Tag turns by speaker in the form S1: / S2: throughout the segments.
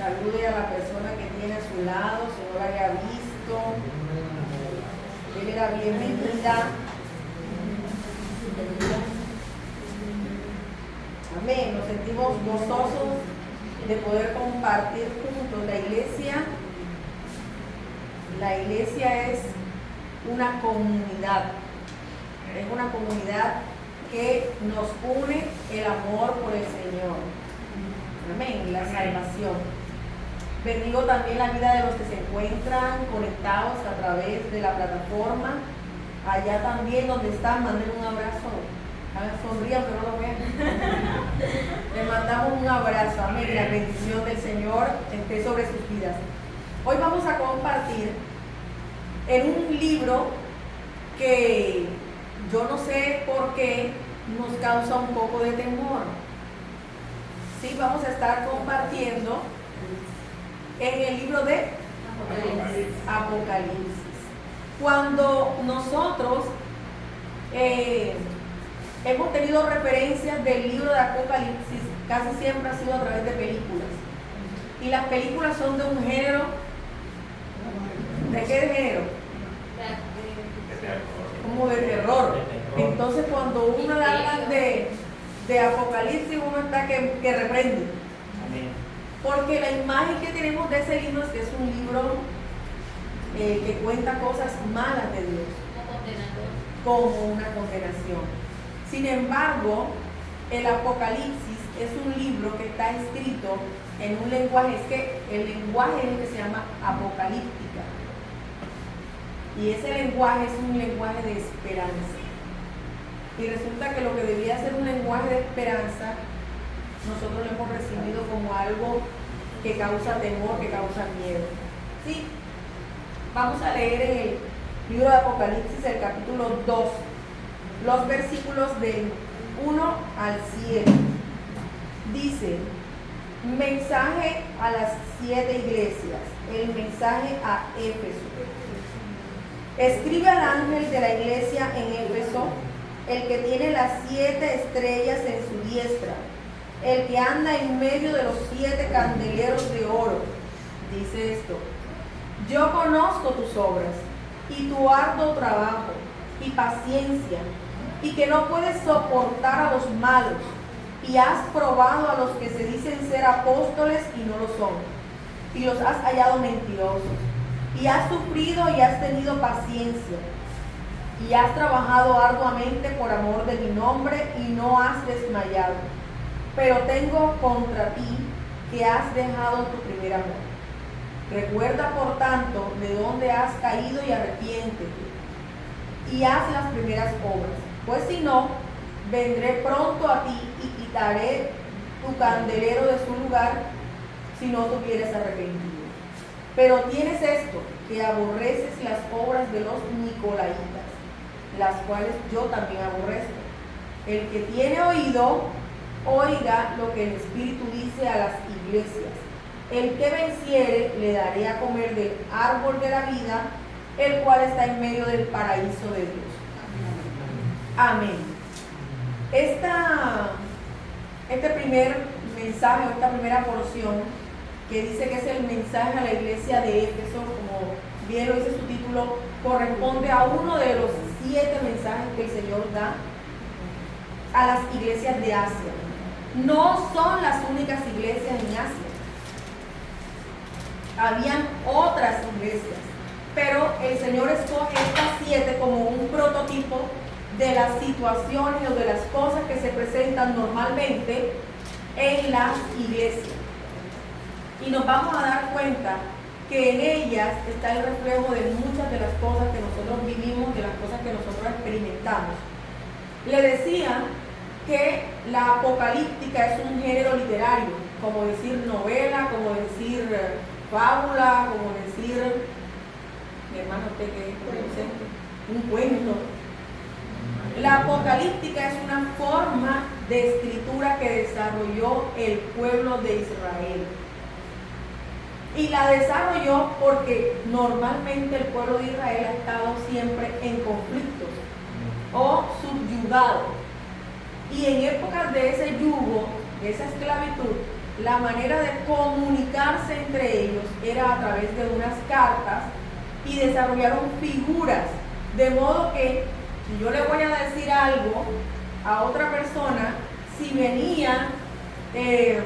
S1: salude a la persona que tiene a su lado, si no la haya visto. Dele la bienvenida. Amén. Nos sentimos gozosos de poder compartir juntos. La iglesia es una comunidad. Es una comunidad que nos une el amor por el Señor. Amén. La salvación. Bendigo también la vida de los que se encuentran conectados a través de la plataforma. Allá también donde están, manden un abrazo. Sonrían, pero no lo vean. Les mandamos un abrazo. Amén. La bendición del Señor esté sobre sus vidas. Hoy vamos a compartir en un libro que yo no sé por qué nos causa un poco de temor. Sí, vamos a estar compartiendo en el libro de Apocalipsis. Cuando nosotros hemos tenido referencias del libro de Apocalipsis, casi siempre ha sido a través de películas. Y las películas son de un género. ¿De qué género? Como de terror. Entonces cuando uno habla de Apocalipsis, uno está que reprende. Porque la imagen que tenemos de ese libro es que es un libro que cuenta cosas malas de Dios como una condenación. Sin embargo, el Apocalipsis es un libro que está escrito en un lenguaje, es que el lenguaje es el que se llama apocalíptica. Y ese lenguaje es un lenguaje de esperanza. Y resulta que lo que debía ser un lenguaje de esperanza, nosotros lo hemos recibido como algo que causa temor, que causa miedo. ¿Sí? Vamos a leer en el libro de Apocalipsis, el capítulo 2, los versículos del 1 al 7. Dice: mensaje a las 7 iglesias, el mensaje a Éfeso. Escribe al ángel de la iglesia en Éfeso, el que tiene las 7 estrellas en su diestra, el que anda en medio de los 7 candeleros de oro. Dice esto: yo conozco tus obras y tu arduo trabajo y paciencia, y que no puedes soportar a los malos, y has probado a los que se dicen ser apóstoles y no lo son, y los has hallado mentirosos, y has sufrido y has tenido paciencia, y has trabajado arduamente por amor de mi nombre y no has desmayado. Pero tengo contra ti que has dejado tu primer amor. Recuerda por tanto de dónde has caído y arrepiéntete, y haz las primeras obras, pues si no, vendré pronto a ti y quitaré tu candelero de su lugar si no te hubieras arrepentido. Pero tienes esto, que aborreces las obras de los nicolaitas, las cuales yo también aborrezco. El que tiene oído, oiga lo que el Espíritu dice a las iglesias. El que venciere, le daré a comer del árbol de la vida, el cual está en medio del paraíso de Dios. Amén. Este primer mensaje, esta primera porción, que dice que es el mensaje a la iglesia de Éfeso, como bien lo dice su título, corresponde a uno de los 7 mensajes que el Señor da a las iglesias de Asia. No son las únicas iglesias en Asia. Habían otras iglesias, pero el Señor escoge estas 7 como un prototipo de las situaciones o de las cosas que se presentan normalmente en las iglesias. Y nos vamos a dar cuenta que en ellas está el reflejo de muchas de las cosas que nosotros vivimos, de las cosas que nosotros experimentamos. Le decía que la apocalíptica es un género literario, como decir novela, como decir fábula, como decir, mi hermano, usted que es un cuento. La apocalíptica es una forma de escritura que desarrolló el pueblo de Israel. Y la desarrolló porque normalmente el pueblo de Israel ha estado siempre en conflictos o subyugado. Y en épocas de ese yugo, de esa esclavitud, la manera de comunicarse entre ellos era a través de unas cartas y desarrollaron figuras, de modo que si yo le voy a decir algo a otra persona, si venía el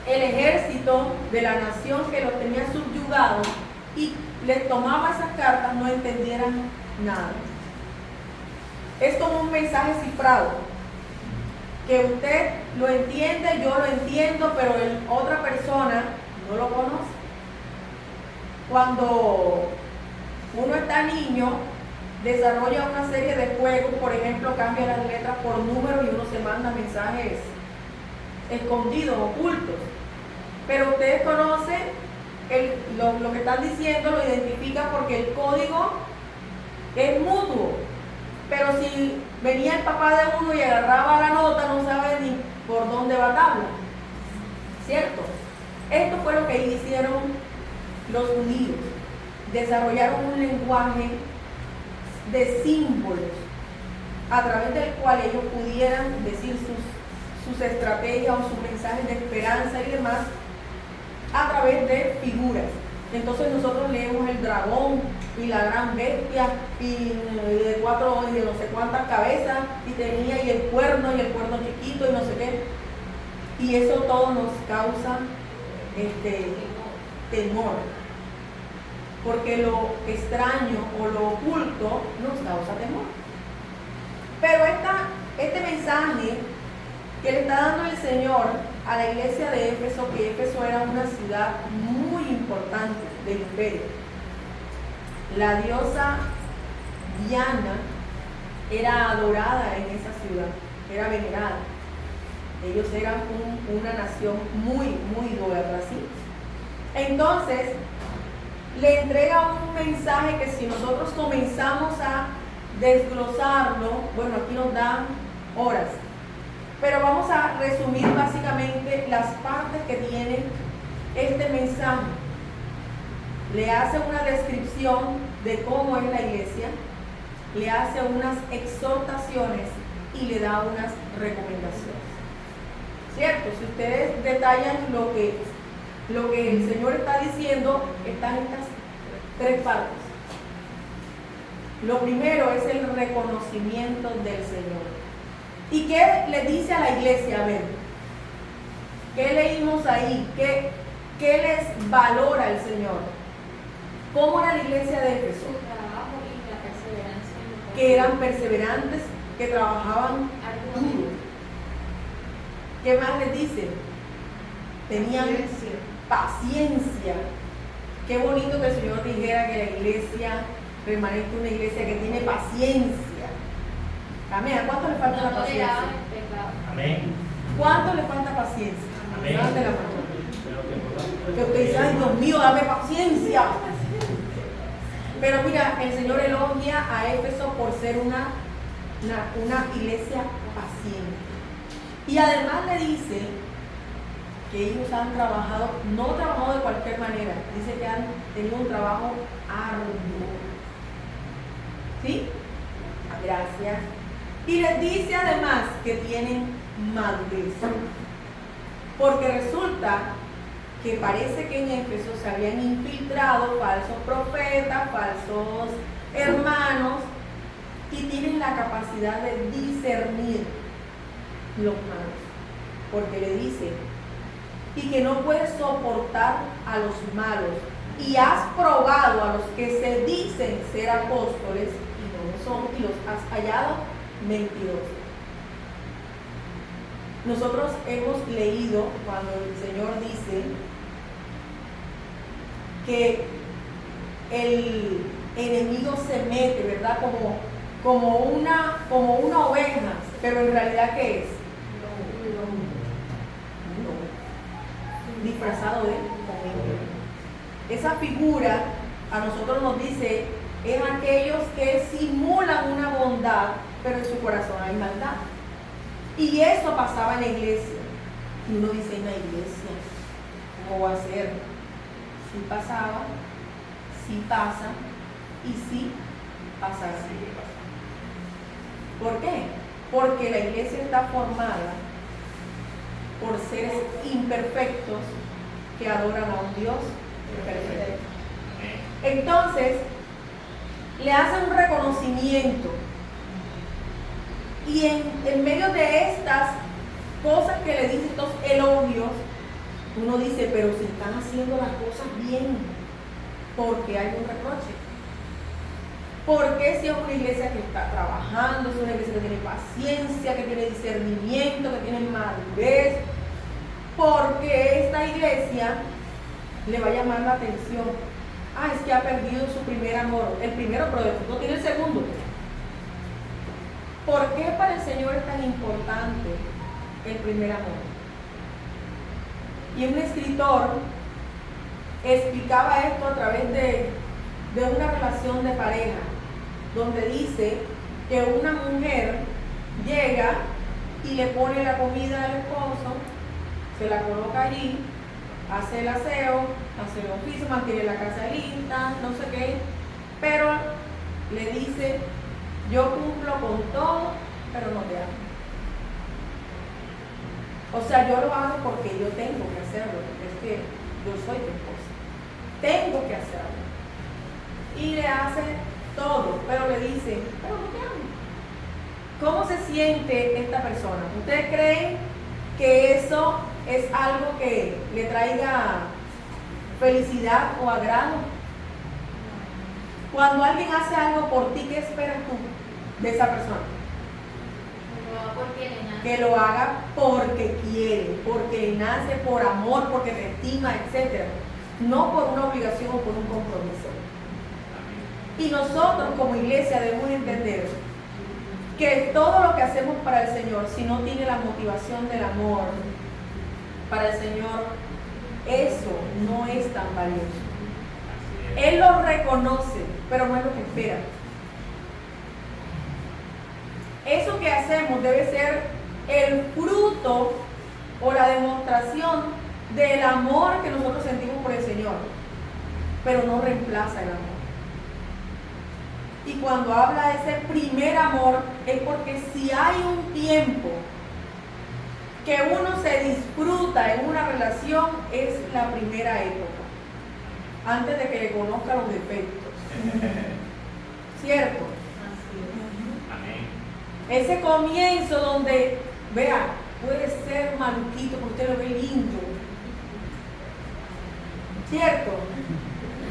S1: ejército de la nación que los tenía subyugados y les tomaba esas cartas, no entendieran nada. Es como un mensaje cifrado, que usted lo entiende, yo lo entiendo, pero otra persona no lo conoce. Cuando uno está niño, desarrolla una serie de juegos, por ejemplo, cambia las letras por números y uno se manda mensajes escondidos, ocultos. Pero ustedes conocen lo que están diciendo, lo identifican porque el código es mutuo. Pero si venía el papá de uno y agarraba la nota, no sabe ni por dónde va a tabla. ¿Cierto? Esto fue lo que hicieron los judíos. Desarrollaron un lenguaje de símbolos a través del cual ellos pudieran decir sus estrategias o sus mensajes de esperanza y demás a través de figuras. Entonces nosotros leemos el dragón y la gran bestia y de 4 y de no sé cuántas cabezas y tenía y el cuerno chiquito y no sé qué, y eso todo nos causa temor, porque lo extraño o lo oculto nos causa temor. Pero este mensaje que le está dando el Señor a la iglesia de Éfeso, que Éfeso era una ciudad muy importante del imperio. La diosa Diana era adorada en esa ciudad, era venerada. Ellos eran una nación muy, muy idólatra, ¿sí? Entonces, le entrega un mensaje que si nosotros comenzamos a desglosarlo, bueno, aquí nos dan horas, pero vamos a resumir básicamente las partes que tiene este mensaje. Le hace una descripción de cómo es la iglesia, le hace unas exhortaciones y le da unas recomendaciones. ¿Cierto? Si ustedes detallan lo que el Señor está diciendo, están estas 3 partes. Lo primero es el reconocimiento del Señor. ¿Y qué le dice a la iglesia? A ver, ¿qué leímos ahí? ¿Qué les valora el Señor? ¿Cómo era la iglesia de Éfeso?
S2: Su trabajo y la perseverancia.
S1: Que eran perseverantes, que trabajaban duro. ¿Qué más les dice? Tenían paciencia. Qué bonito que el Señor dijera que la iglesia remanente es una iglesia que tiene paciencia. Amén. ¿A cuánto le falta la paciencia?
S3: Amén.
S1: ¿Cuánto le falta paciencia?
S3: Amén.
S1: Levante la mano. Que usted dice, ay Dios mío, dame paciencia. Pero mira, el Señor elogia a Éfeso por ser una iglesia paciente. Y además le dice que ellos han trabajado, no trabajado de cualquier manera, dice que han tenido un trabajo arduo. ¿Sí? Gracias. Y les dice además que tienen madurez. Porque resulta que parece que en Éfeso se habían infiltrado falsos profetas, falsos hermanos, y tienen la capacidad de discernir los malos. Porque le dice, y que no puedes soportar a los malos, y has probado a los que se dicen ser apóstoles y no lo son, y los has hallado mentirosos. Nosotros hemos leído cuando el Señor dice que el enemigo se mete, ¿verdad? Como una oveja, pero en realidad ¿qué es? Disfrazado de hombre. Esa figura a nosotros nos dice es aquellos que simulan una bondad, pero en su corazón hay maldad. Y eso pasaba en la iglesia. Y uno dice, en la iglesia, ¿cómo va a ser? Sí pasaba, sí pasa y sí pasará. ¿Por qué? Porque la iglesia está formada por seres imperfectos que adoran a un Dios perfecto. Entonces, le hacen un reconocimiento. Y en medio de estas cosas que le dicen, estos elogios, uno dice, pero si están haciendo las cosas bien, ¿por qué hay un reproche? ¿Por qué si es una iglesia que está trabajando, es una iglesia que tiene paciencia, que tiene discernimiento, que tiene madurez? Porque esta iglesia le va a llamar la atención. Ah, es que ha perdido su primer amor. El primero, pero después no tiene el segundo. ¿Por qué para el Señor es tan importante el primer amor? Y un escritor explicaba esto a través de una relación de pareja, donde dice que una mujer llega y le pone la comida al esposo, se la coloca allí, hace el aseo, hace el oficio, mantiene la casa lista, no sé qué, pero le dice, yo cumplo con todo, pero no te amo. O sea, yo lo hago porque yo tengo que hacerlo, porque es que yo soy tu esposa. Tengo que hacerlo. Y le hace todo, pero le dice, pero no te amo. ¿Cómo se siente esta persona? ¿Ustedes creen que eso es algo que le traiga felicidad o agrado? Cuando alguien hace algo por ti, ¿qué esperas tú de esa persona? Que lo haga porque quiere, porque le nace por amor, porque te estima, etc. No por una obligación o por un compromiso. Y nosotros como iglesia debemos entender que todo lo que hacemos para el Señor, si no tiene la motivación del amor para el Señor, eso no es tan valioso. Él lo reconoce, pero no es lo que espera. Eso que hacemos debe ser el fruto o la demostración del amor que nosotros sentimos por el Señor, pero no reemplaza el amor. Y cuando habla de ese primer amor, es porque si hay un tiempo que uno se disfruta en una relación, es la primera época, antes de que le conozca los defectos. ¿Cierto? Ese comienzo donde, vea, puede ser maluquito, porque usted lo ve lindo. ¿Cierto?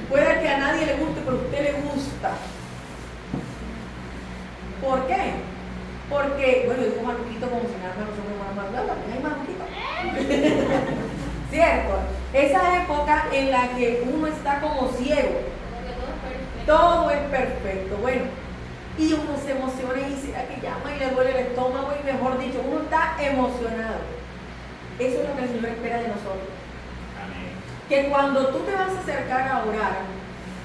S1: Puede que a nadie le guste, pero a usted le gusta. ¿Por qué? Porque, bueno, yo digo maluquito como si nada más nosotros hay maluquito. ¿Cierto? Esa época en la que uno está como ciego. Todo es perfecto. Bueno, y uno se emociona y dice, que llama y le duele el estómago y mejor dicho, uno está emocionado. Eso es lo que el Señor espera de nosotros. Amén. Que cuando tú te vas a acercar a orar,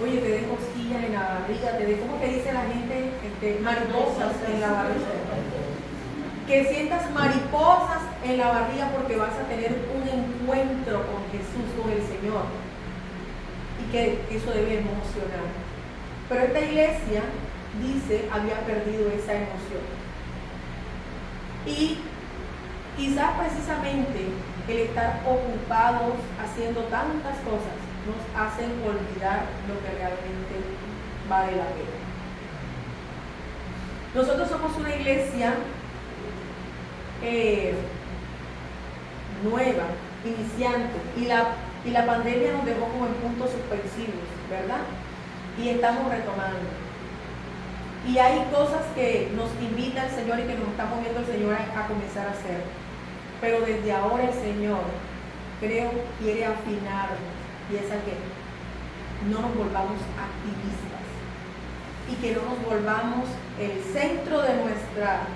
S1: oye, te dé cosquillas en la barriga, te dé, ¿cómo que dice la gente? Mariposas en la barriga. Que sientas mariposas en la barriga porque vas a tener un encuentro con Jesús, con el Señor. Y que eso debe emocionar. Pero esta iglesia, dice, había perdido esa emoción. Y quizás precisamente el estar ocupados haciendo tantas cosas nos hacen olvidar lo que realmente vale la pena. Nosotros somos una iglesia nueva, iniciante, y la pandemia nos dejó como en puntos suspensivos, ¿verdad? Y estamos retomando. Y hay cosas que nos invita el Señor y que nos está moviendo el Señor a comenzar a hacer. Pero desde ahora el Señor, creo, quiere afinar, y es a que no nos volvamos activistas y que no nos volvamos el centro de nuestra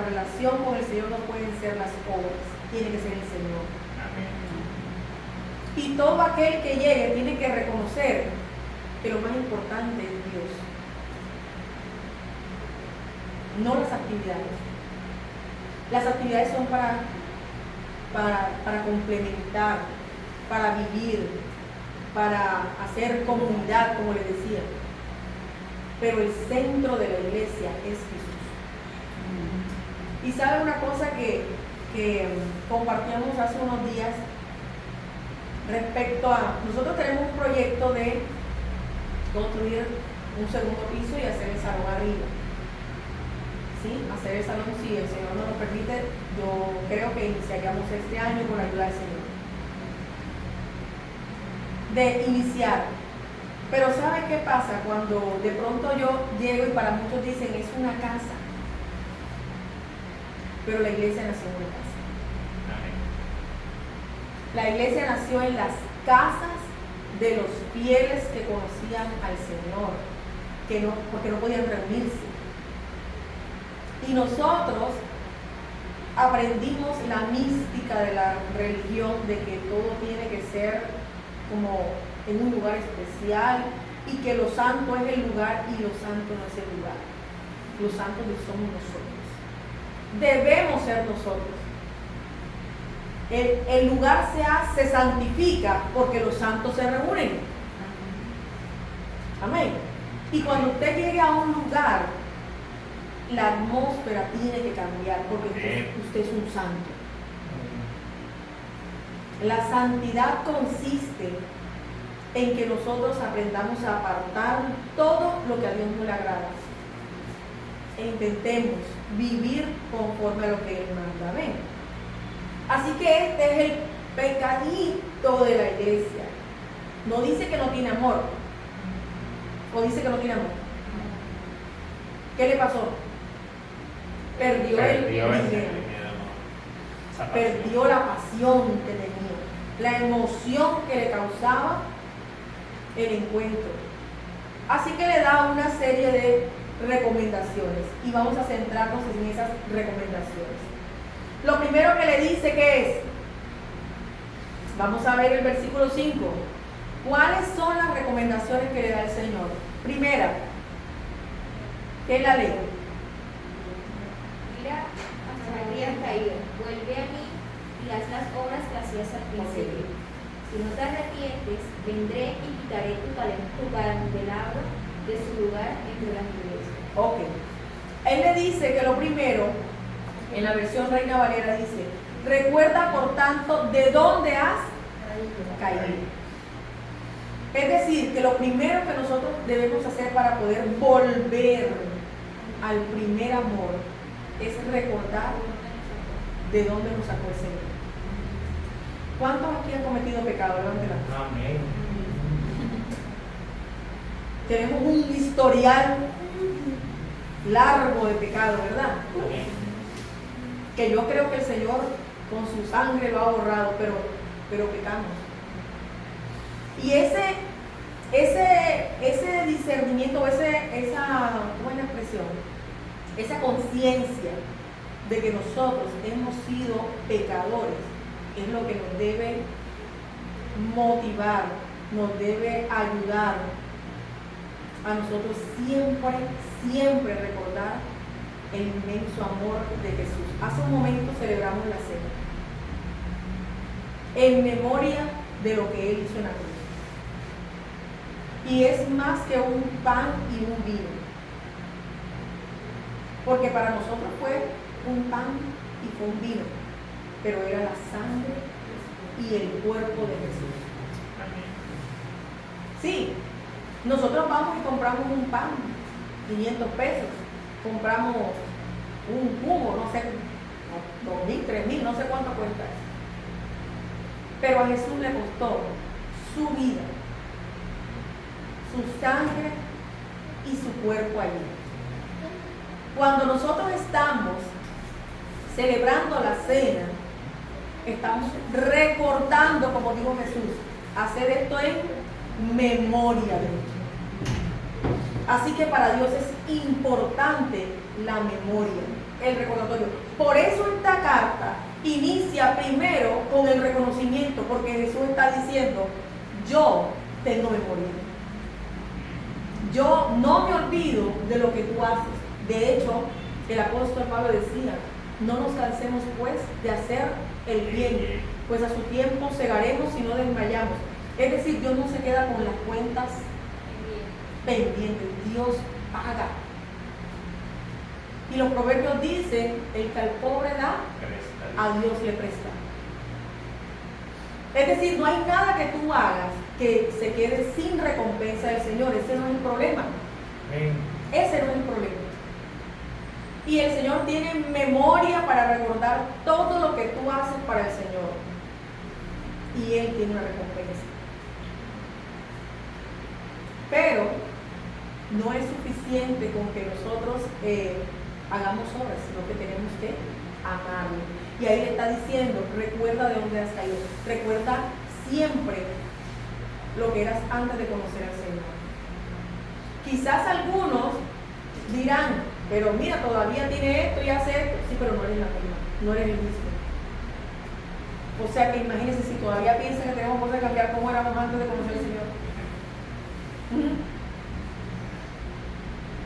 S1: relación con el Señor. No pueden ser las obras, tiene que ser el Señor. Amén. Y todo aquel que llegue tiene que reconocer que lo más importante es Dios, no las actividades. Las actividades son para complementar, para vivir, para hacer comunidad, como les decía. Pero el centro de la iglesia es Jesús. Y sabe una cosa que que compartíamos hace unos días respecto a, nosotros tenemos un proyecto de construir un segundo piso y hacer el salón arriba. ¿Sí? Hacer el salón, si el Señor nos lo permite, yo creo que iniciaríamos este año con la ayuda del Señor. De iniciar. Pero ¿sabe qué pasa? Cuando de pronto yo llego y para muchos dicen es una casa. Pero la iglesia nació en una casa. La iglesia nació en las casas de los fieles que conocían al Señor, porque no podían reunirse. Y nosotros aprendimos la mística de la religión, de que todo tiene que ser como en un lugar especial y que lo santo es el lugar y lo santo no es el lugar. Los santos somos nosotros. Debemos ser nosotros. El lugar se santifica porque los santos se reúnen. Amén. Y cuando usted llegue a un lugar, la atmósfera tiene que cambiar porque usted es un santo. La santidad consiste en que nosotros aprendamos a apartar todo lo que a Dios no le agrada e intentemos vivir conforme a lo que Él manda. Amén. Así que este es el pecadito de la iglesia. No dice que no tiene amor, o dice que no tiene amor. ¿Qué le pasó? Perdió la pasión que tenía, la emoción que le causaba el encuentro. Así que le da una serie de recomendaciones y vamos a centrarnos en esas recomendaciones. Lo primero que le dice que es, vamos a ver el versículo 5, ¿cuáles son las recomendaciones que le da el Señor? Primera, ¿qué es la ley?
S2: Mira, hasta el día caído, vuelve a mí y haz las obras que hacías al principio. Si no te arrepientes, vendré y quitaré tu candelabro de su lugar entre las iglesias.
S1: Ok. Él le dice que lo primero, en la versión Reina Valera dice, recuerda por tanto de dónde has caído. Es decir, que lo primero que nosotros debemos hacer para poder volver al primer amor es recordar de dónde nos sacó el Señor. ¿Cuántos aquí han cometido pecado? Levanten la mano.
S3: Amén.
S1: Tenemos un historial largo de pecado, ¿verdad?
S3: Amén.
S1: Que yo creo que el Señor con su sangre lo ha borrado, pero pecamos. Y ese discernimiento, esa buena expresión, esa conciencia de que nosotros hemos sido pecadores, es lo que nos debe motivar, nos debe ayudar a nosotros siempre recordar el inmenso amor de Jesús. Hace un momento celebramos la cena en memoria de lo que Él hizo en la cruz. Y es más que un pan y un vino, porque para nosotros fue un pan y fue un vino, pero era la sangre y el cuerpo de Jesús. Sí, nosotros vamos y compramos un pan, 500 pesos, compramos un jugo, no sé, 2.000, 3.000, no sé cuánto cuesta eso. Pero a Jesús le costó su vida, su sangre y su cuerpo allí. Cuando nosotros estamos celebrando la cena, estamos recordando, como dijo Jesús, hacer esto en memoria de Él. Así que para Dios es importante la memoria, el recordatorio. Por eso esta carta inicia primero con el reconocimiento, porque Jesús está diciendo, yo tengo memoria. Yo no me olvido de lo que tú haces. De hecho, el apóstol Pablo decía, no nos cansemos pues de hacer el bien, pues a su tiempo segaremos y no desmayamos. Es decir, Dios no se queda con las cuentas pendientes, Dios paga. Y los proverbios dicen, el que al pobre da, a Dios le presta. Es decir, no hay nada que tú hagas que se quede sin recompensa del Señor. Ese no es el problema. Ese no es el problema. Y el Señor tiene memoria para recordar todo lo que tú haces para el Señor. Y Él tiene una recompensa. Pero no es suficiente con que nosotros hagamos obras, sino que tenemos que amarlo. Y ahí le está diciendo, recuerda de dónde has caído. Recuerda siempre lo que eras antes de conocer al Señor. Quizás algunos dirán, pero mira, todavía tiene esto y hace esto. Sí, pero no eres la misma, no eres el mismo. O sea que imagínense si todavía piensan que tenemos cosas que cambiar como éramos antes de conocer al Señor.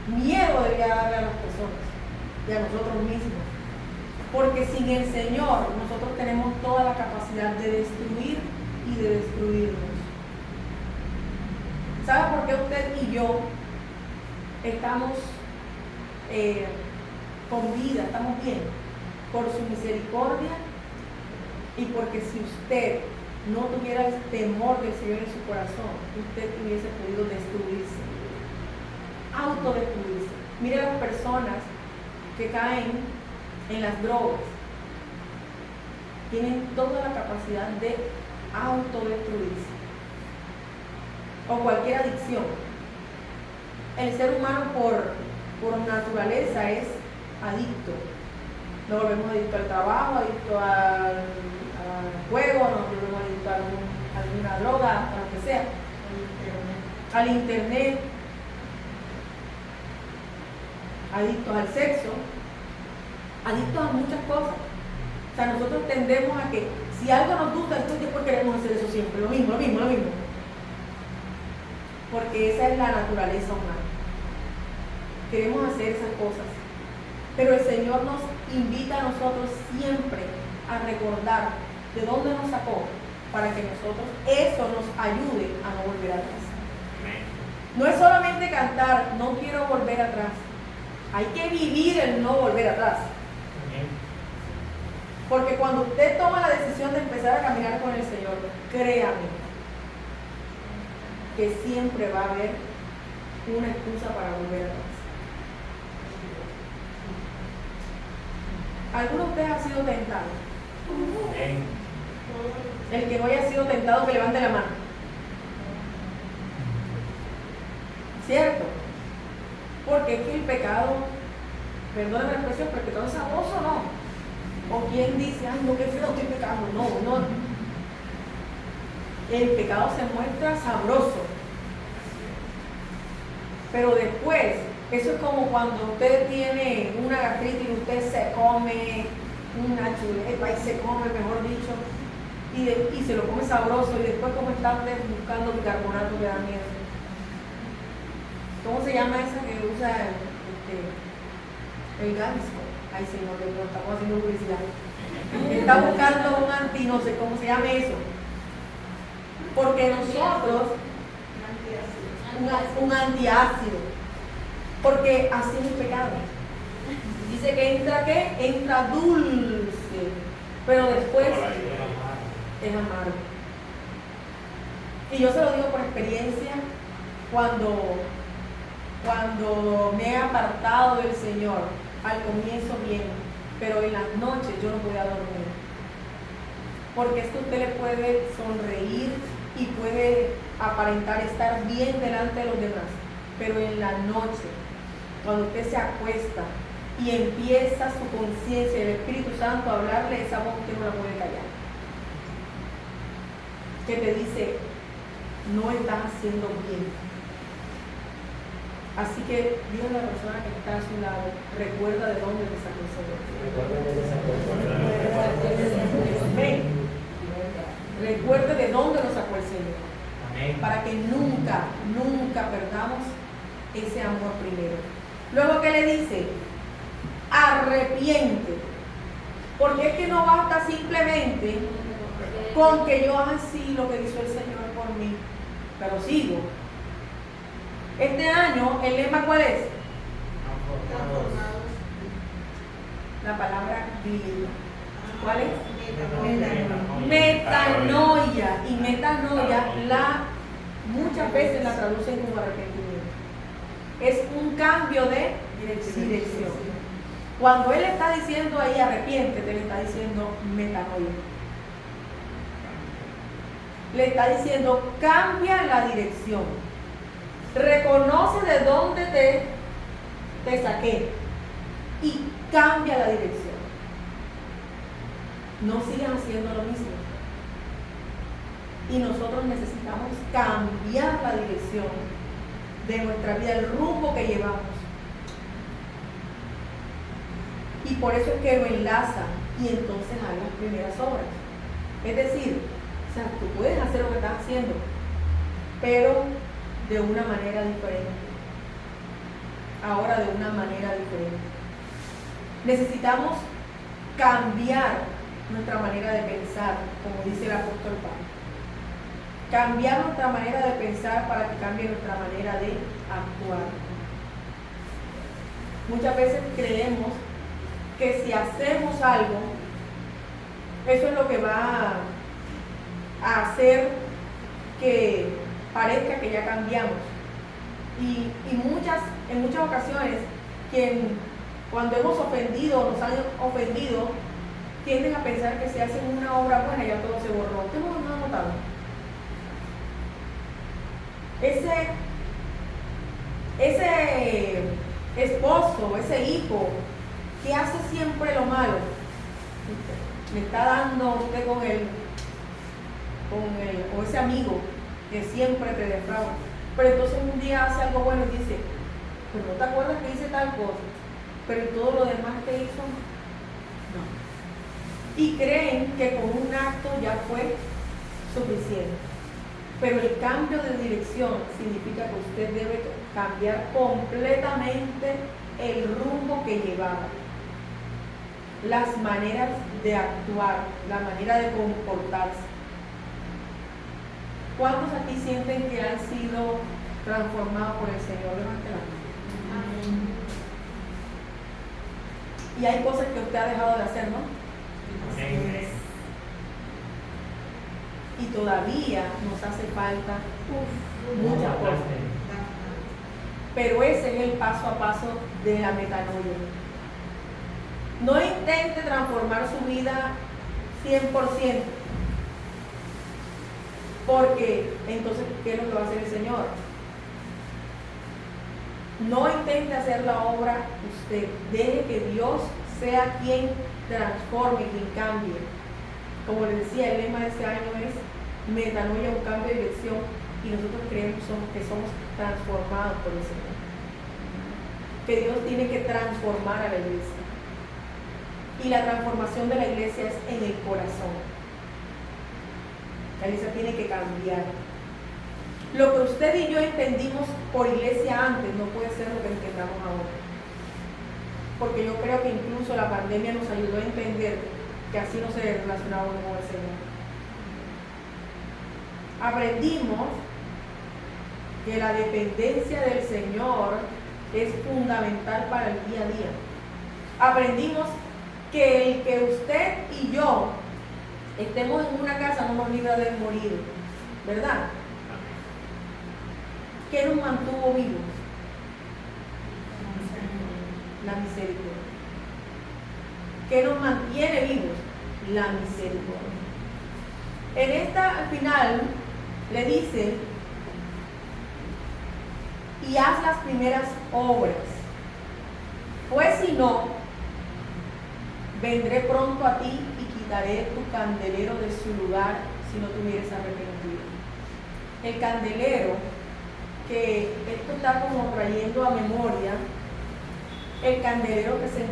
S1: Miedo debería darle a las personas y a nosotros mismos. Porque sin el Señor nosotros tenemos toda la capacidad de destruir y de destruirnos. ¿Sabe por qué usted y yo estamos con vida, estamos bien? Por su misericordia y porque si usted no tuviera el temor del Señor en su corazón, usted hubiese podido destruirse, autodestruirse. Mire las personas que caen en las drogas, tienen toda la capacidad de autodestruirse, o cualquier adicción. El ser humano por naturaleza es adicto. Nos volvemos adictos al trabajo, adictos al juego, nos volvemos adictos a alguna droga, a lo que sea, al internet, adictos al sexo, adictos a muchas cosas. O sea, nosotros tendemos a que si algo nos gusta, entonces después queremos hacer eso siempre, lo mismo. Porque esa es la naturaleza humana. Queremos hacer esas cosas. Pero el Señor nos invita a nosotros siempre a recordar de dónde nos sacó, para que nosotros eso nos ayude a no volver atrás. No es solamente cantar, no quiero volver atrás. Hay que vivir el no volver atrás. Porque cuando usted toma la decisión de empezar a caminar con el Señor, créame que siempre va a haber una excusa para volver atrás. ¿Alguno de ustedes ha sido tentado? El que no haya sido tentado, que levante la mano. ¿Cierto? Porque es que el pecado, perdóname la expresión, pero el pecado es sabroso, ¿no? O quien dice, ay, no, qué feo estoy pecando. No. El pecado se muestra sabroso. Pero después, eso es como cuando usted tiene una gastritis y usted se come una chuleta y se come, mejor dicho, y se lo come sabroso, y después como está usted buscando bicarbonato que da miedo. ¿Cómo se llama esa que usa el Gaviscon? Ay, señor, estamos haciendo publicidad. Está buscando un anti, no sé cómo se llama eso. Porque nosotros, un antiácido. Porque así es el pecado. Dice que entra, ¿qué? Entra dulce, pero después es amargo. Y yo se lo digo por experiencia, cuando me he apartado del Señor, al comienzo bien, pero en las noches yo no podía dormir. Porque es que usted le puede sonreír y puede aparentar estar bien delante de los demás, pero en la noche, cuando usted se acuesta y empieza su conciencia y el Espíritu Santo a hablarle, esa voz usted no la puede callar, que te dice, no estás haciendo bien. Así que dile a la persona que está a su lado, recuerda de dónde te sacó el Señor. Recuerde de dónde nos sacó el Señor. Amén. Para que nunca perdamos ese amor primero. Luego, ¿qué le dice? Arrepiente. Porque es que no basta simplemente con que yo haga así lo que hizo el Señor por mí, pero sigo. Este año, ¿el lema cuál es? La palabra vida. ¿Cuál es? Metanoia. Y metanoia muchas veces la traducen como arrepentimiento. Es un cambio de dirección. Cuando él está diciendo ahí arrepiéntete, le está diciendo metanoia. Le está diciendo cambia la dirección. Reconoce de dónde te saqué y cambia la dirección. No sigan haciendo lo mismo. Y nosotros necesitamos cambiar la dirección de nuestra vida, el rumbo que llevamos. Y por eso es que lo enlaza y entonces hay las primeras obras. Es decir, o sea, tú puedes hacer lo que estás haciendo, pero de una manera diferente. Ahora de una manera diferente. Necesitamos cambiar nuestra manera de pensar, como dice el apóstol Pablo. Cambiar nuestra manera de pensar para que cambie nuestra manera de actuar. Muchas veces creemos que si hacemos algo, eso es lo que va a hacer que parezca que ya cambiamos. Y en muchas ocasiones, cuando hemos ofendido o nos han ofendido, tienden a pensar que si hacen una obra buena ya todo se borró. ¿Usted no ha notado? Ese esposo, ese hijo que hace siempre lo malo, le está dando a usted con ese amigo que siempre te defrauda, pero entonces un día hace algo bueno y dice, pero no te acuerdas que hice tal cosa, pero todo lo demás que hizo, no. Y creen que con un acto ya fue suficiente. Pero el cambio de dirección significa que usted debe cambiar completamente el rumbo que llevaba, las maneras de actuar, la manera de comportarse. ¿Cuántos aquí sienten que han sido transformados por el Señor? Levante la mano. Y hay cosas que usted ha dejado de hacer, ¿no?
S3: Amén.
S1: Y todavía nos hace falta muchas cosas. Pero ese es el paso a paso de la metanoia. No intente transformar su vida 100%, porque entonces, ¿qué es lo que va a hacer el Señor? No intente hacer la obra usted. Deje que Dios sea quien transforme, quien cambie. Como les decía, el lema de este año es metanoia, un cambio de dirección, y nosotros creemos que somos transformados por el Señor. Que Dios tiene que transformar a la iglesia. Y la transformación de la iglesia es en el corazón. La iglesia tiene que cambiar. Lo que usted y yo entendimos por iglesia antes no puede ser lo que entendamos ahora. Porque yo creo que incluso la pandemia nos ayudó a entender que así no se relacionaba uno con el Señor. Aprendimos que la dependencia del Señor es fundamental para el día a día. Aprendimos que el que usted y yo estemos en una casa no nos libra de morir, ¿verdad? ¿Qué nos mantuvo vivos? La misericordia. ¿Qué nos mantiene vivos? La misericordia. En esta final le dice, y haz las primeras obras, pues si no, vendré pronto a ti y quitaré tu candelero de su lugar si no te hubieres arrepentido. El candelero, que esto está como trayendo a memoria el candelero que se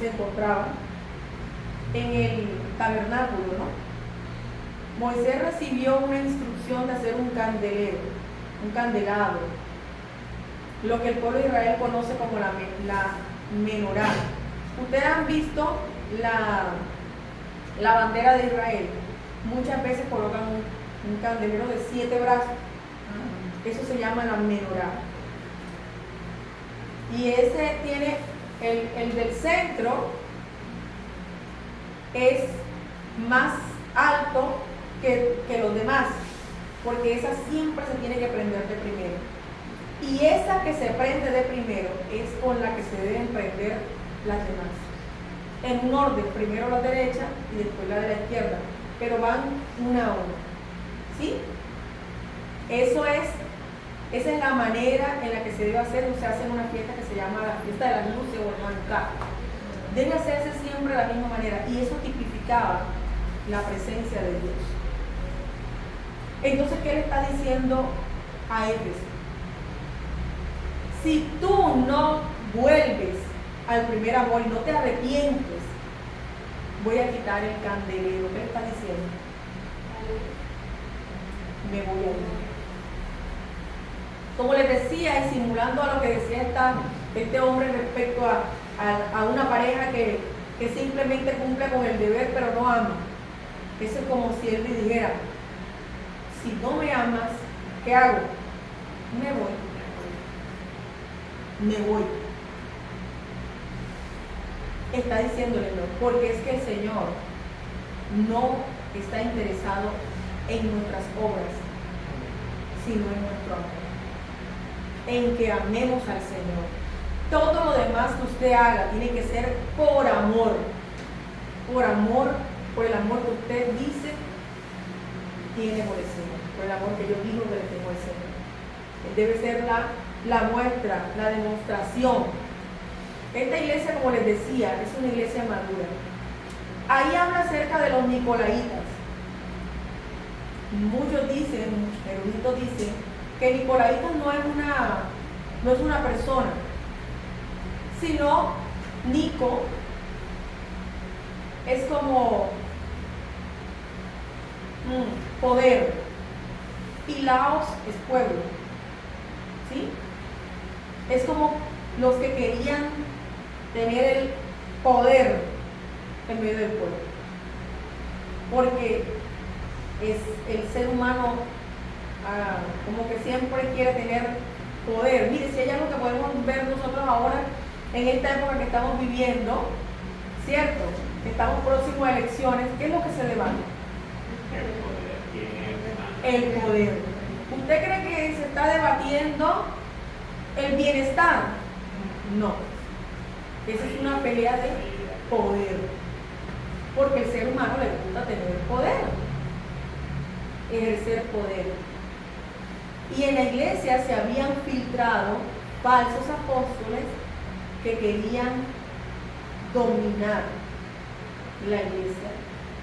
S1: encontraba en el tabernáculo, ¿no? Moisés recibió una instrucción de hacer un candelero, un candelabro, lo que el pueblo de Israel conoce como la menorá. Ustedes han visto la bandera de Israel. Muchas veces colocan un candelero de 7 brazos. Eso se llama la menorá. Y ese tiene el del centro, es más alto que los demás, porque esa siempre se tiene que prender de primero. Y esa que se prende de primero es con la que se deben prender las demás. En un orden, primero la derecha y después la de la izquierda, pero van una a una. ¿Sí? Esa es la manera en la que se debe hacer. Se hace en una fiesta que se llama la fiesta de las luces o el Hanukkah. Debe hacerse siempre de la misma manera, y eso tipificaba la presencia de Dios. Entonces, ¿qué le está diciendo a Éfeso? Si tú no vuelves al primer amor y no te arrepientes, voy a quitar el candelero. ¿Qué le está diciendo? Me voy a ir. Como les decía, y simulando a lo que decía este hombre respecto a una pareja que simplemente cumple con el deber pero no ama. Eso es como si él le dijera: si no me amas, ¿qué hago? Me voy. Me voy. Está diciéndole no, porque es que el Señor no está interesado en nuestras obras, sino en nuestro amor, en que amemos al Señor. Todo lo demás que usted haga tiene que ser por amor, por el amor que usted dice tiene por el Señor, por el amor que yo digo que le tengo al Señor. Debe ser la muestra, la demostración. Esta iglesia, como les decía, es una iglesia madura. Ahí habla acerca de los nicolaitas. Muchos dicen, eruditos dicen, que nicolaitas no es una persona, sino Nico es como poder, y Laos es pueblo, ¿sí? Es como los que querían tener el poder en medio del pueblo, porque es el ser humano como que siempre quiere tener poder. Mire, si hay algo que podemos ver nosotros ahora en esta época que estamos viviendo, ¿cierto? Estamos próximos a elecciones. ¿Qué es lo que se debate? El poder. ¿Usted cree que se está debatiendo el bienestar? No. Esa es una pelea de poder, porque el ser humano le gusta tener poder, ejercer poder. Y en la iglesia se habían filtrado falsos apóstoles que querían dominar la iglesia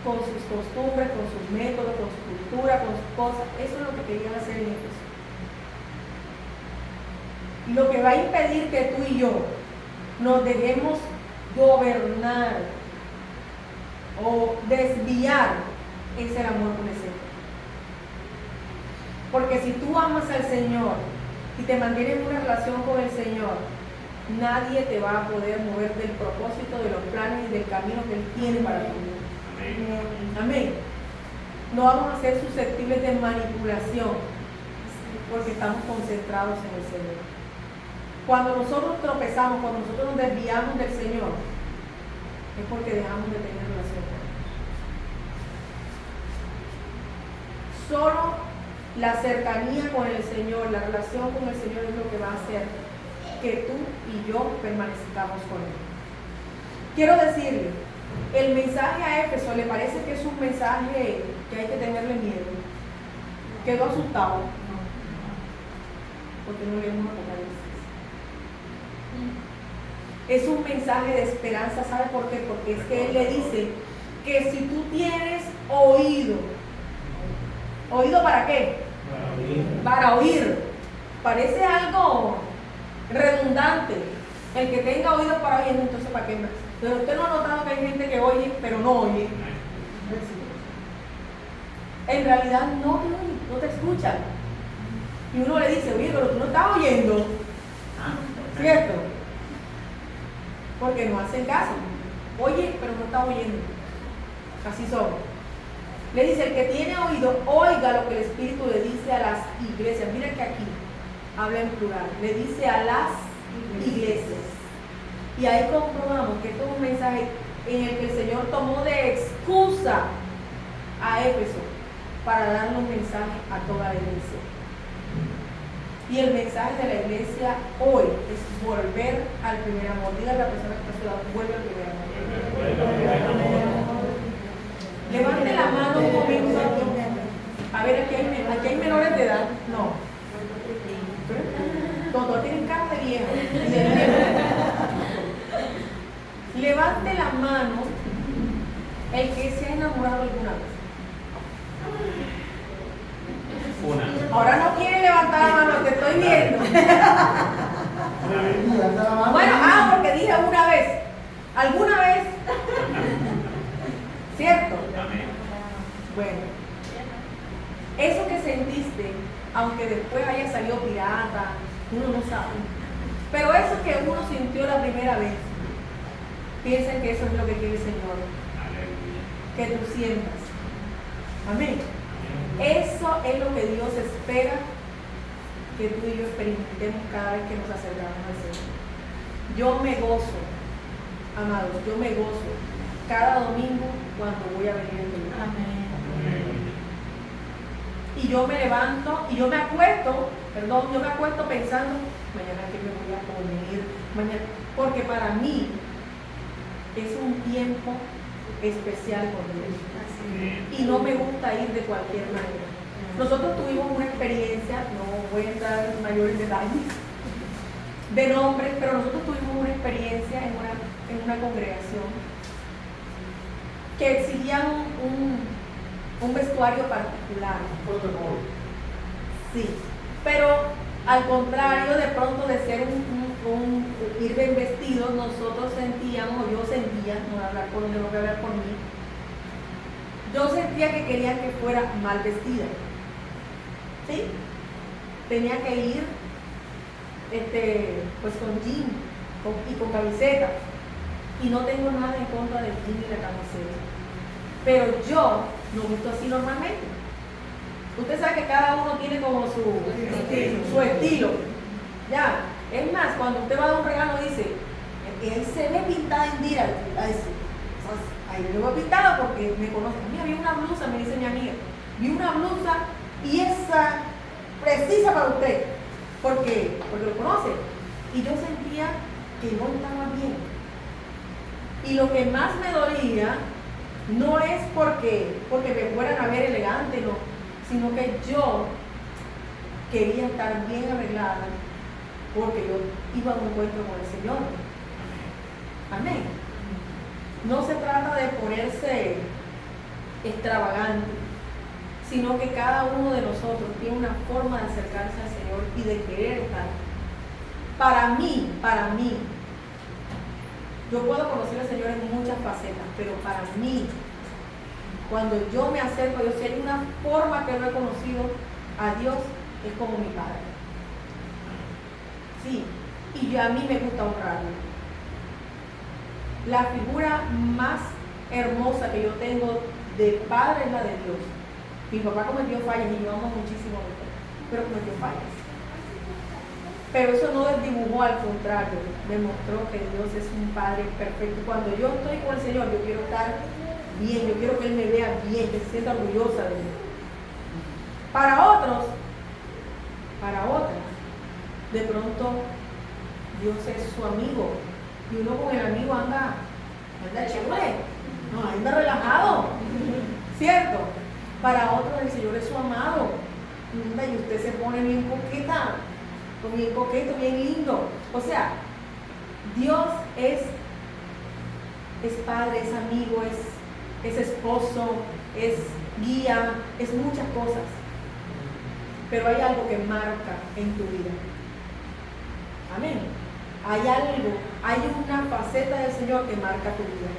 S1: con sus costumbres, con sus métodos, con su cultura, con sus cosas. Eso es lo que querían hacer en Éfeso. Lo que va a impedir que tú y yo nos dejemos gobernar o desviar es el amor por el Señor. Porque si tú amas al Señor y te mantienes en una relación con el Señor, nadie te va a poder mover del propósito, de los planes y del camino que Él tiene para tu vida. Amén. Amén. No vamos a ser susceptibles de manipulación, porque estamos concentrados en el Señor. Cuando nosotros tropezamos, cuando nosotros nos desviamos del Señor, es porque dejamos de tener relación con Él. Solo la cercanía con el Señor, la relación con el Señor es lo que va a hacer que tú y yo permanezcamos con Él. Quiero decirle, el mensaje a Éfeso, ¿le parece que es un mensaje que hay que tenerle miedo? ¿Quedó asustado? No. Porque no leemos Apocalipsis. Es un mensaje de esperanza. ¿Sabe por qué? Porque es que Él le dice que si tú tienes oído, ¿oído para qué? Para oír. Parece algo redundante. El que tenga oídos para oír, entonces ¿para qué más? Pero usted no ha notado que hay gente que oye, pero no oye. En realidad no te oye, no te escuchan. Y uno le dice, oye, pero tú no estás oyendo. ¿Cierto? Porque no hacen caso. Oye, pero no está oyendo. Así somos. Le dice, el que tiene oído, oiga lo que el Espíritu le dice a las iglesias. Mira que aquí habla en plural. Le dice a las iglesias. Y ahí comprobamos que esto es un mensaje en el que el Señor tomó de excusa a Éfeso para darle un mensaje a toda la iglesia. Y el mensaje de la iglesia hoy es volver al primer amor. Diga a la persona que está a su lado, vuelve al primer amor. Levante la mano un momento. A ver, aquí hay menores de edad. No. Todos tienen cara de viejo. Levante la mano el que se ha enamorado alguna vez. Ahora no quiere levantar la mano, te estoy viendo. Bueno, porque dije una vez. ¿Alguna vez? ¿Cierto? Bueno, eso que sentiste, aunque después haya salido pirata, uno no sabe. Pero eso que uno sintió la primera vez, piensen que eso es lo que quiere el Señor. Que tú sientas. Amén. Eso es lo que Dios espera que tú y yo experimentemos cada vez que nos acercamos al Señor. Yo me gozo, amados, yo me gozo cada domingo cuando voy a venir a tu lugar. Amén. Y yo me levanto y yo me acuesto pensando, mañana qué me voy a poner, mañana, porque para mí es un tiempo especial con Dios. Y no me gusta ir de cualquier manera. Nosotros tuvimos una experiencia, no voy a entrar en mayores detalles de nombres, pero nosotros tuvimos una experiencia en una congregación que exigían un vestuario particular. Sí, pero al contrario, de pronto de ser ir bien vestidos, nosotros sentíamos, yo sentía, no voy a hablar por donde no voy a hablar por mí, yo sentía que querían que fuera mal vestida. ¿Sí? Tenía que ir pues con jean y con camiseta. Y no tengo nada en contra del jean y la camiseta. Pero yo no visto así normalmente. Usted sabe que cada uno tiene como su estilo. Ya. Es más, cuando usted va a dar un regalo dice, él se ve pintada en Dira. Ahí me voy pintada porque me conoce. Mira, vi una blusa, me dice mi amiga. Vi una blusa y esa precisa para usted. Porque lo conoce. Y yo sentía que no estaba bien. Y lo que más me dolía no es porque me fueran a ver elegante, no, sino que yo quería estar bien arreglada porque yo iba a un encuentro con el Señor. Amén. No se trata de ponerse extravagante, sino que cada uno de nosotros tiene una forma de acercarse al Señor y de querer estar. Para mí, yo puedo conocer al Señor en muchas facetas, pero para mí, cuando yo me acerco a Dios, si hay una forma que lo he conocido a Dios, es como mi Padre. Sí, y a mí me gusta honrarlo. La figura más hermosa que yo tengo de Padre es la de Dios. Mi papá cometió fallas y yo amo muchísimo a Dios, pero cometió fallas. Pero eso no desdibujó, al contrario, demostró que Dios es un Padre perfecto. Cuando yo estoy con el Señor, yo quiero estar bien, yo quiero que Él me vea bien, que se sienta orgullosa de mí. Para otras, de pronto Dios es su amigo y uno con el amigo anda chévere, no, anda relajado, ¿cierto? Para otros el Señor es su amado y usted se pone bien coqueta, bien coqueto, bien lindo. O sea, Dios es padre, es amigo, es esposo, es guía, es muchas cosas. Pero hay algo que marca en tu vida. Amén. Hay una faceta del Señor que marca tu vida.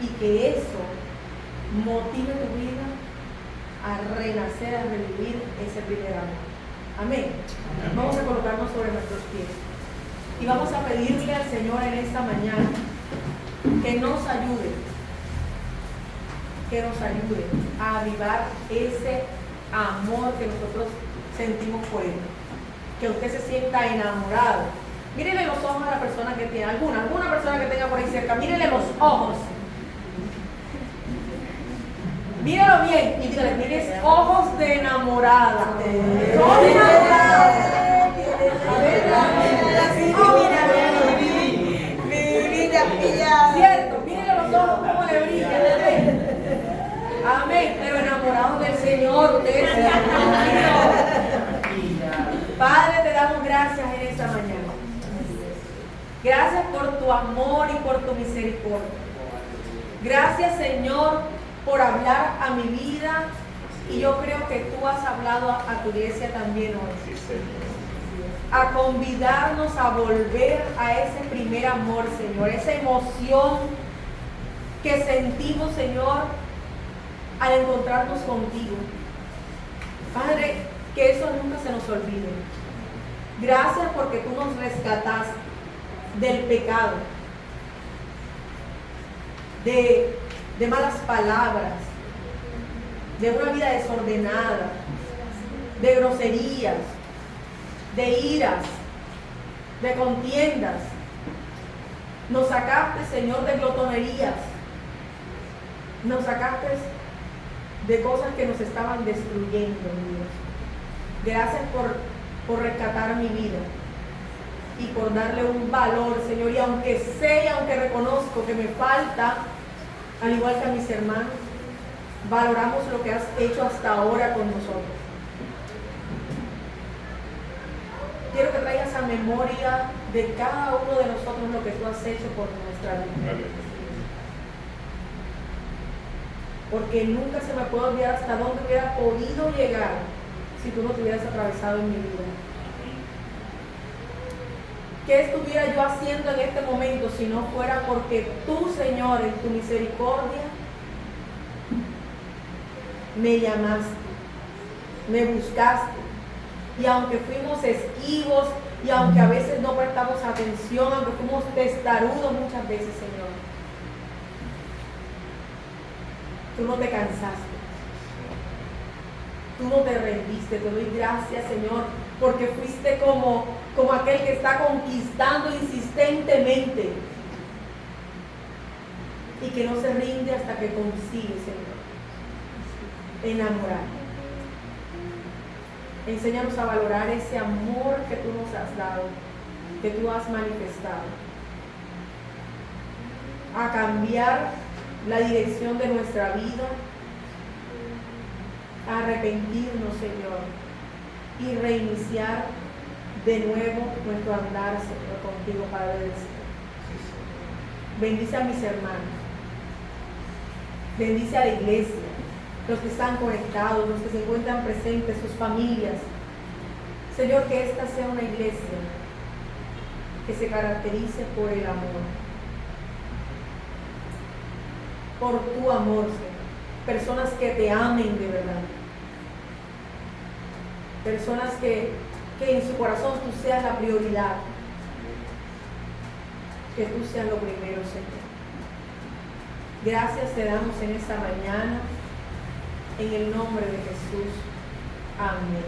S1: Y que eso motive tu vida a renacer, a revivir ese primer amor. Amén. Vamos a colocarnos sobre nuestros pies. Y vamos a pedirle al Señor en esta mañana que nos ayude a avivar ese amor que nosotros sentimos por Él. Que usted se sienta enamorado. Mírele los ojos a la persona que tiene, alguna persona que tenga por ahí cerca, mírele los ojos. Míralo bien y dígale, tienes ojos de enamorada. Ojos de enamorada. Cierto, mírenle los ojos como le brillan. Amén. Pero enamorados del Señor, ustedes se dan. Padre, te damos gracias en esta mañana. Gracias por tu amor y por tu misericordia. Gracias, Señor, por hablar a mi vida. Y yo creo que tú has hablado a tu iglesia también hoy. A convidarnos a volver a ese primer amor, Señor. Esa emoción que sentimos, Señor, al encontrarnos contigo. Padre, que eso nunca se nos olvide. Gracias porque tú nos rescataste del pecado, de malas palabras, de una vida desordenada, de groserías, de iras, de contiendas. Nos sacaste, Señor, de glotonerías. Nos sacaste de cosas que nos estaban destruyendo, Dios. Gracias por rescatar mi vida y por darle un valor, Señor. Y aunque sé y aunque reconozco que me falta, al igual que a mis hermanos, valoramos lo que has hecho hasta ahora con nosotros. Quiero que traigas a memoria de cada uno de nosotros lo que tú has hecho por nuestra vida. Porque nunca se me puede olvidar hasta dónde hubiera podido llegar si tú no te hubieras atravesado en mi vida. ¿Qué estuviera yo haciendo en este momento si no fuera porque tú, Señor, en tu misericordia, me llamaste, me buscaste? Y aunque fuimos esquivos y aunque a veces no prestamos atención, aunque fuimos testarudos muchas veces, Señor, tú no te cansaste, tú no te rendiste. Te doy gracias, Señor, porque fuiste como aquel que está conquistando insistentemente y que no se rinde hasta que consigue, Señor, enamorar. Enséñanos a valorar ese amor que tú nos has dado, que tú has manifestado, a cambiar la dirección de nuestra vida, a arrepentirnos, Señor, y reiniciar de nuevo nuestro andar, Señor, contigo, Padre del Cielo. Bendice a mis hermanos, bendice a la iglesia, los que están conectados, los que se encuentran presentes, sus familias. Señor, que esta sea una iglesia que se caracterice por el amor, por tu amor, Señor. Personas que te amen de verdad, personas que en su corazón tú seas la prioridad, que tú seas lo primero, Señor. Gracias te damos en esta mañana, en el nombre de Jesús. Amén.